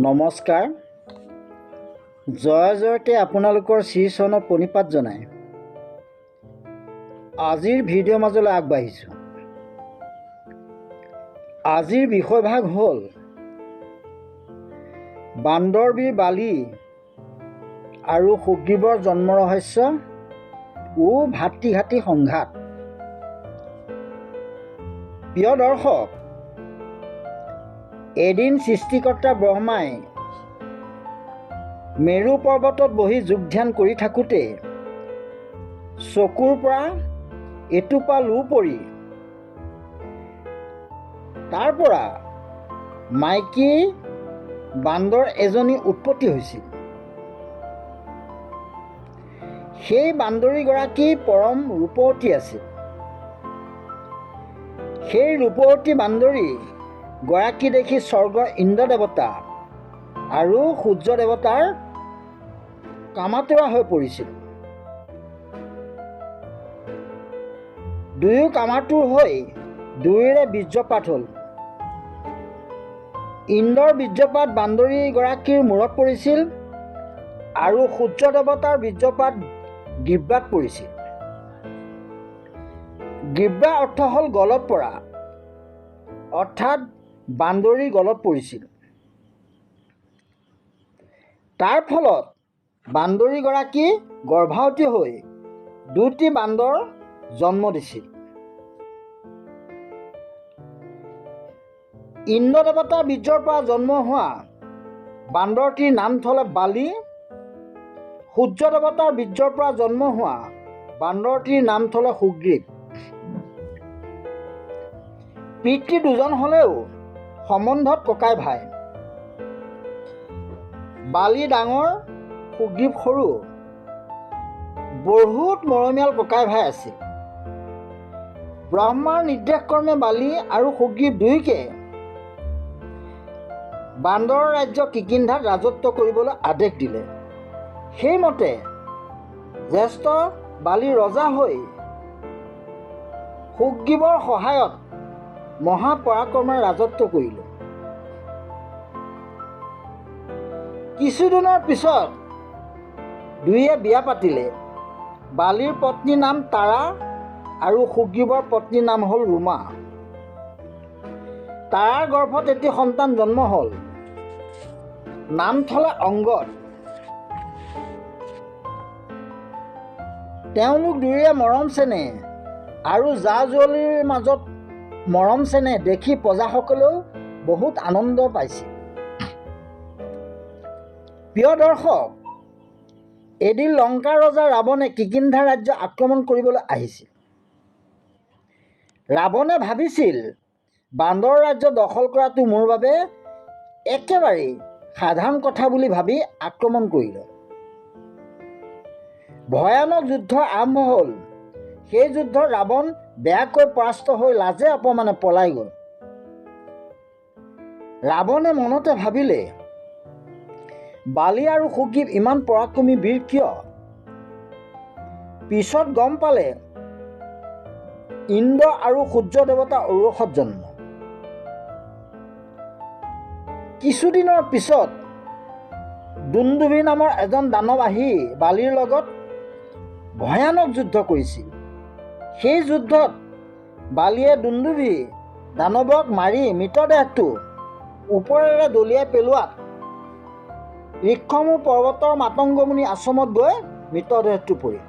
নমস্কাৰ। জয় জয়তে আপোনালোকৰ শ্ৰীচৰণত প্ৰণিপাত জনাই আজিৰ ভিডিঅ' মাজলৈ আগবাঢ়িছোঁ। আজিৰ বিষয়ভাগ হ'ল বান্দৰবীৰ বালি আৰু সুগ্ৰীৱৰ জন্ম ৰহস্য ও ভাতৃঘাতী সংঘাত। প্ৰিয় দৰ্শক, এদিন সৃষ্টিকৰ্তা ব্ৰহ্মাই মেৰু পৰ্বতত বহি যোগ ধ্যান কৰি থাকোঁতে চকুৰ পৰা এটোপা লো পৰি তাৰ পৰা মাইকী বান্দৰ এজনী উৎপত্তি হৈছিল। সেই বান্দৰীগৰাকী পৰম ৰূপৱতী আছিল। সেই ৰূপৱতী বান্দৰী গৰাকী দেখি স্বৰ্গৰ ইন্দ্ৰ দেৱতা আৰু সূৰ্য দেৱতাৰ কামাতুৰা হৈ পৰিছিল। দুয়ো কামাতুৰ হৈ দুয়োৰে বীৰ্যপাত হ'ল। ইন্দ্ৰৰ বীৰ্যপাত বান্দৰীগৰাকীৰ মূৰত পৰিছিল আৰু সূৰ্য দেৱতাৰ বীৰ্যপাত গিব্ৰাত পৰিছিল। গিব্ৰা অৰ্থ হ'ল গলত পৰা, অৰ্থাৎ বান্দৰীৰ গলত পৰিছিল। তাৰ ফলত বান্দৰীগৰাকী গৰ্ভৱতী হৈ দুটি বান্দৰ জন্ম দিছিল। ইন্দ্ৰ দেৱতাৰ বীৰ্যৰ পৰা জন্ম হোৱা বান্দৰটিৰ নাম থলে বালি, সূৰ্য দেৱতাৰ বীৰ্যৰ পৰা জন্ম হোৱা বান্দৰটিৰ নাম থলে সুগ্ৰীৱ। পিতৃ দুজন হ'লেও সম্বন্ধত ককাই ভাই। বালি ডাঙৰ, সুগ্ৰীৱ সৰু, বহুত মৰমীয়াল ককাই ভাই আছিল। ব্ৰহ্মাৰ নিৰ্দেশক্ৰমে বালি আৰু সুগ্ৰীৱ দুয়োকে বান্দৰৰ ৰাজ্য কিকিন্ধাত ৰাজত্ব কৰিবলৈ আদেশ দিলে। সেইমতে জ্যেষ্ঠ বালি ৰজা হৈ সুগ্ৰীৱৰ সহায়ত মহাপৰাক্ৰমে ৰাজত্ব কৰিলে। কিছুদিনৰ পিছত দুয়ে বিয়া পাতিলে। বালিৰ পত্নীৰ নাম তাৰা আৰু সুগ্ৰীৱৰ পত্নীৰ নাম হ'ল ৰুমা। তাৰাৰ গৰ্ভত এটি সন্তান জন্ম হ'ল, নাম থলে অংগদ। তেওঁলোক দুয়োৰে মৰম চেনেহ আৰু জা জুৱলীৰ মাজত মৰম চেনেহ দেখি প্ৰজাসকলেও বহুত আনন্দ পাইছিল। প্ৰিয় দৰ্শক, এদিন লংকাৰ ৰজা ৰাৱণে কিকিন্ধা ৰাজ্য আক্ৰমণ কৰিবলৈ আহিছিল। ৰাৱণে ভাবিছিল বান্দৰ ৰাজ্য দখল কৰাটো মোৰ বাবে একেবাৰেই সাধাৰণ কথা বুলি ভাবি আক্ৰমণ কৰিলে। ভয়ানক যুদ্ধ আৰম্ভ হ'ল। সেই যুদ্ধত ৰাৱণ বেয়াকৈ পৰাস্ত হৈ লাজে অপমানে পলাই গ'ল। ৰাৱণে মনতে ভাবিলে, বালি আৰু সুগ্ৰীৱ ইমান পৰাক্ৰমী বীৰ কিয়? পিছত গম পালে ইন্দ্ৰ আৰু সূৰ্য দেৱতা ঔৰসত জন্ম। কিছুদিনৰ পিছত দুন্দুভি নামৰ এজন দানৱ আহি বালিৰ লগত ভয়ানক যুদ্ধ কৰিছিল। সেই যুদ্ধত বালিয়ে দুন্দুভি দানৱক মাৰি মৃতদেহটো ওপৰেৰে দলিয়াই পেলোৱাত ঋক্ষমূৰ পৰ্বতৰ মাতংগমুনি আশ্ৰমত গৈ মৃতদেহটো পৰিল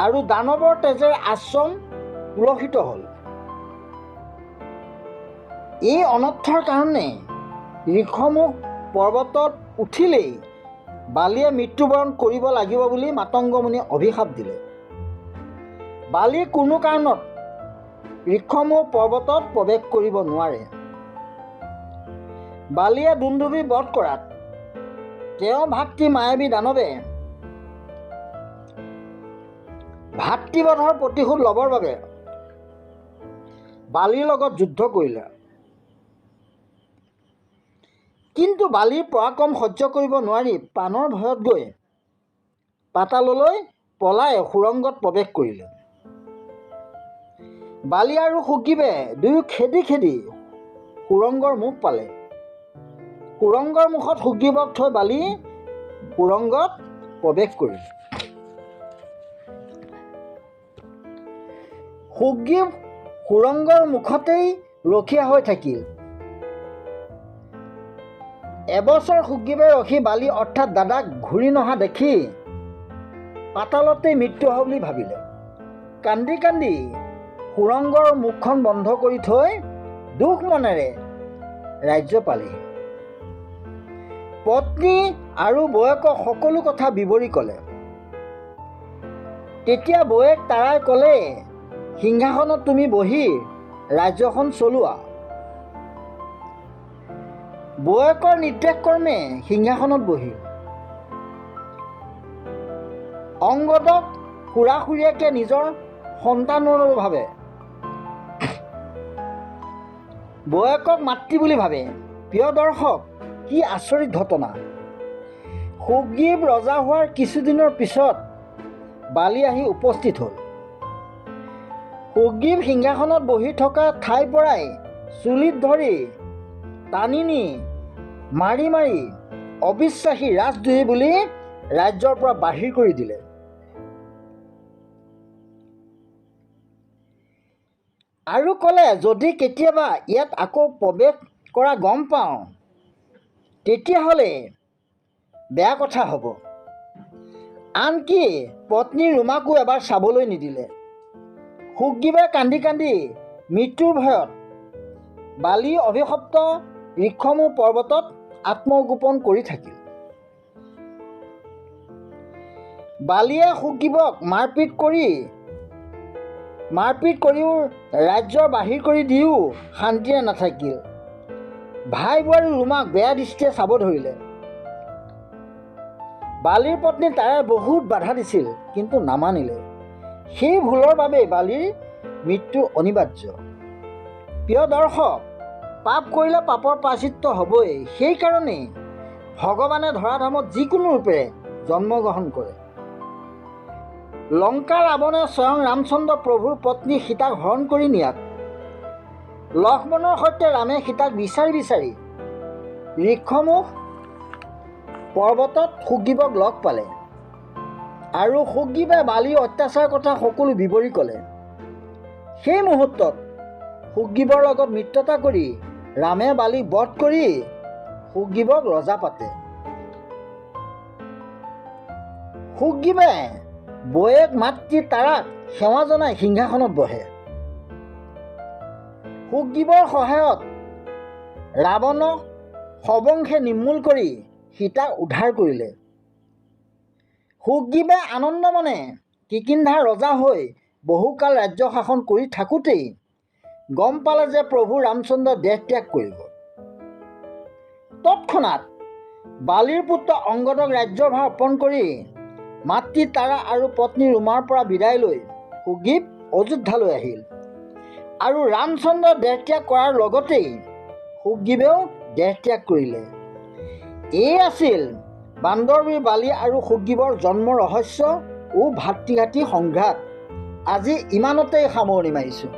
আৰু দানৱৰ তেজেৰে আশ্ৰম পুলসিত হ'ল। এই অনৰ্থৰ কাৰণে ঋক্ষমূৰ পৰ্বতত উঠিলেই বালিয়ে মৃত্যুবৰণ কৰিব লাগিব বুলি মাতংগমুনিয়ে অভিশাপ দিলে। বালি কোনো কাৰণত ঋক্ষমূৰ পৰ্বতত প্ৰৱেশ কৰিব নোৱাৰে। বালিয়ে দুন্দুভি বধ কৰাত তেওঁৰ ভাতৃ মায়াবী দানৱে ভাতৃবধৰ প্ৰতিশোধ ল'বৰ বাবে বালিৰ লগত যুদ্ধ কৰিলে। কিন্তু বালিৰ পৰাক্ৰম সহ্য কৰিব নোৱাৰি প্ৰাণৰ ভয়ত গৈ পাতাললৈ পলাই সুৰংগত প্ৰৱেশ কৰিলে। বালি আৰু সুগ্ৰীৱে দুয়ো খেদি খেদি সুৰংগৰ মুখ পালে। সুৰংগৰ মুখত সুগ্ৰীৱক থৈ বালি সুৰংগত প্ৰৱেশ কৰিল। সুগ্ৰীৱ সুৰংগৰ মুখতেই ৰখীয়া হৈ থাকিল। এবছৰ সুগ্ৰীৱে ৰখি বালি অৰ্থাৎ দাদাক ঘূৰি নহা দেখি পাতালতেই মৃত্যু হ'ব বুলি ভাবিলে। কান্দি কান্দি সুৰংগৰ মুখখন বন্ধ কৰি থৈ দুখ মনেৰে ৰাজ্য পালেহি। পত্নী আৰু বৌয়েকক সকলো কথা বিৱৰি ক'লে। তেতিয়া বৌয়েক তাৰাই ক'লে, সিংহাসনত তুমি বহি ৰাজ্যখন চলোৱা। বৌয়েকৰ নিৰ্দেশ কৰ্মে সিংহাসনত বহিল। অংগদক খুৰা-খুৰীয়েকে নিজৰ সন্তানৰ ভাবে, বৌয়েকক মাতৃ বুলি ভাবে। প্ৰিয় দৰ্শক, কি আচৰিত ঘটনা! সুগ্ৰীৱ ৰজা হোৱাৰ কিছুদিনৰ পিছত বালি আহি উপস্থিত হ'ল। সুগ্ৰীৱ সিংহাসনত বহি থকা ঠাইৰ পৰাই চুলিত ধৰি টানি নি মাৰি মাৰি অবিশ্বাসী ৰাজদ্ৰোহী বুলি ৰাজ্যৰ পৰা বাহিৰ কৰি দিলে। আৰু ক'লে, যদি কেতিয়াবা ইয়াত আকৌ প্ৰৱেশ কৰা গম পাওঁ, তেতিয়াহ'লে বেয়া কথা হ'ব। আনকি পত্নী ৰুমাকো এবাৰ চাবলৈ নিদিলে। সুগ্ৰীৱে কান্দি কান্দি মৃত্যুৰ ভয়ত বালি অভিশপ্ত ঋক্ষমূৰ পৰ্বতত আত্মগোপন কৰি থাকিল। বালিয়ে সুগ্ৰীৱক মাৰপিট কৰিও ৰাজ্যৰ বাহিৰ কৰি দিও শান্তিৰে নাথাকিল। ভাই বোৱাৰী ৰুমাক বেয়া দৃষ্টিৰে চাব ধৰিলে। বালিৰ পত্নী তাৰাই বহুত বাধা দিছিল, কিন্তু নামানিলে। সেই ভুলৰ বাবেই বালিৰ মৃত্যু অনিবাৰ্য। প্ৰিয় দৰ্শক, পাপ কৰিলে পাপৰ প্ৰায়শ্চিত্ত হ'বই। সেইকাৰণেই ভগৱানে ধৰাধামত যিকোনো ৰূপেৰে জন্মগ্ৰহণ কৰে। লংকাৰ ৰাৱণে স্বয়ং ৰামচন্দ্ৰ প্ৰভুৰ পত্নী সীতাক হৰণ কৰি নিয়াত লক্ষ্মণৰ সৈতে ৰামে সীতাক বিচাৰি বিচাৰি ঋক্ষমুখ পৰ্বতত সুগ্ৰীৱক লগ পালে। আৰু সুগ্ৰীৱে বালিৰ অত্যাচাৰৰ কথা সকলো বিৱৰি ক'লে। সেই মুহূৰ্তত সুগ্ৰীৱৰ লগত মিত্ৰতা কৰি ৰামে বালিক বধ কৰি সুগ্ৰীৱক ৰজা পাতে। সুগ্ৰীৱে বৌয়েক মাতৃ তাৰাক সেৱা জনাই সিংহাসনত বহে। সুগ্ৰীৱৰ সহায়ত ৰাৱণক সবংশে নিৰ্মূল কৰি সীতাক উদ্ধাৰ কৰিলে। সুগ্ৰীৱে আনন্দ মনে কিষ্কিন্ধাৰ ৰজা হৈ বহুকাল ৰাজ্য শাসন কৰি থাকোঁতেই গম পালে যে প্ৰভু ৰামচন্দ্ৰ দেহ ত্যাগ কৰিব। তৎক্ষণাৎ বালিৰ পুত্ৰ অংগদক ৰাজ্যৰ ভাৰ অৰ্পণ কৰি মাতৃ তাৰা আৰু পত্নী ৰুমাৰ পৰা বিদায় লৈ সুগ্ৰীৱ অযোধ্যালৈ আহিল। আৰু ৰামচন্দ্ৰ দেহ ত্যাগ কৰাৰ লগতেই সুগ্ৰীৱেও দেহ ত্যাগ কৰিলে। এই আছিল বান্দৰবীৰ বালি আৰু সুগ্ৰীৱৰ জন্ম ৰহস্য ও ভাতৃঘাতী সংঘাত। আজি ইমানতেই সামৰণি মাৰিছোঁ।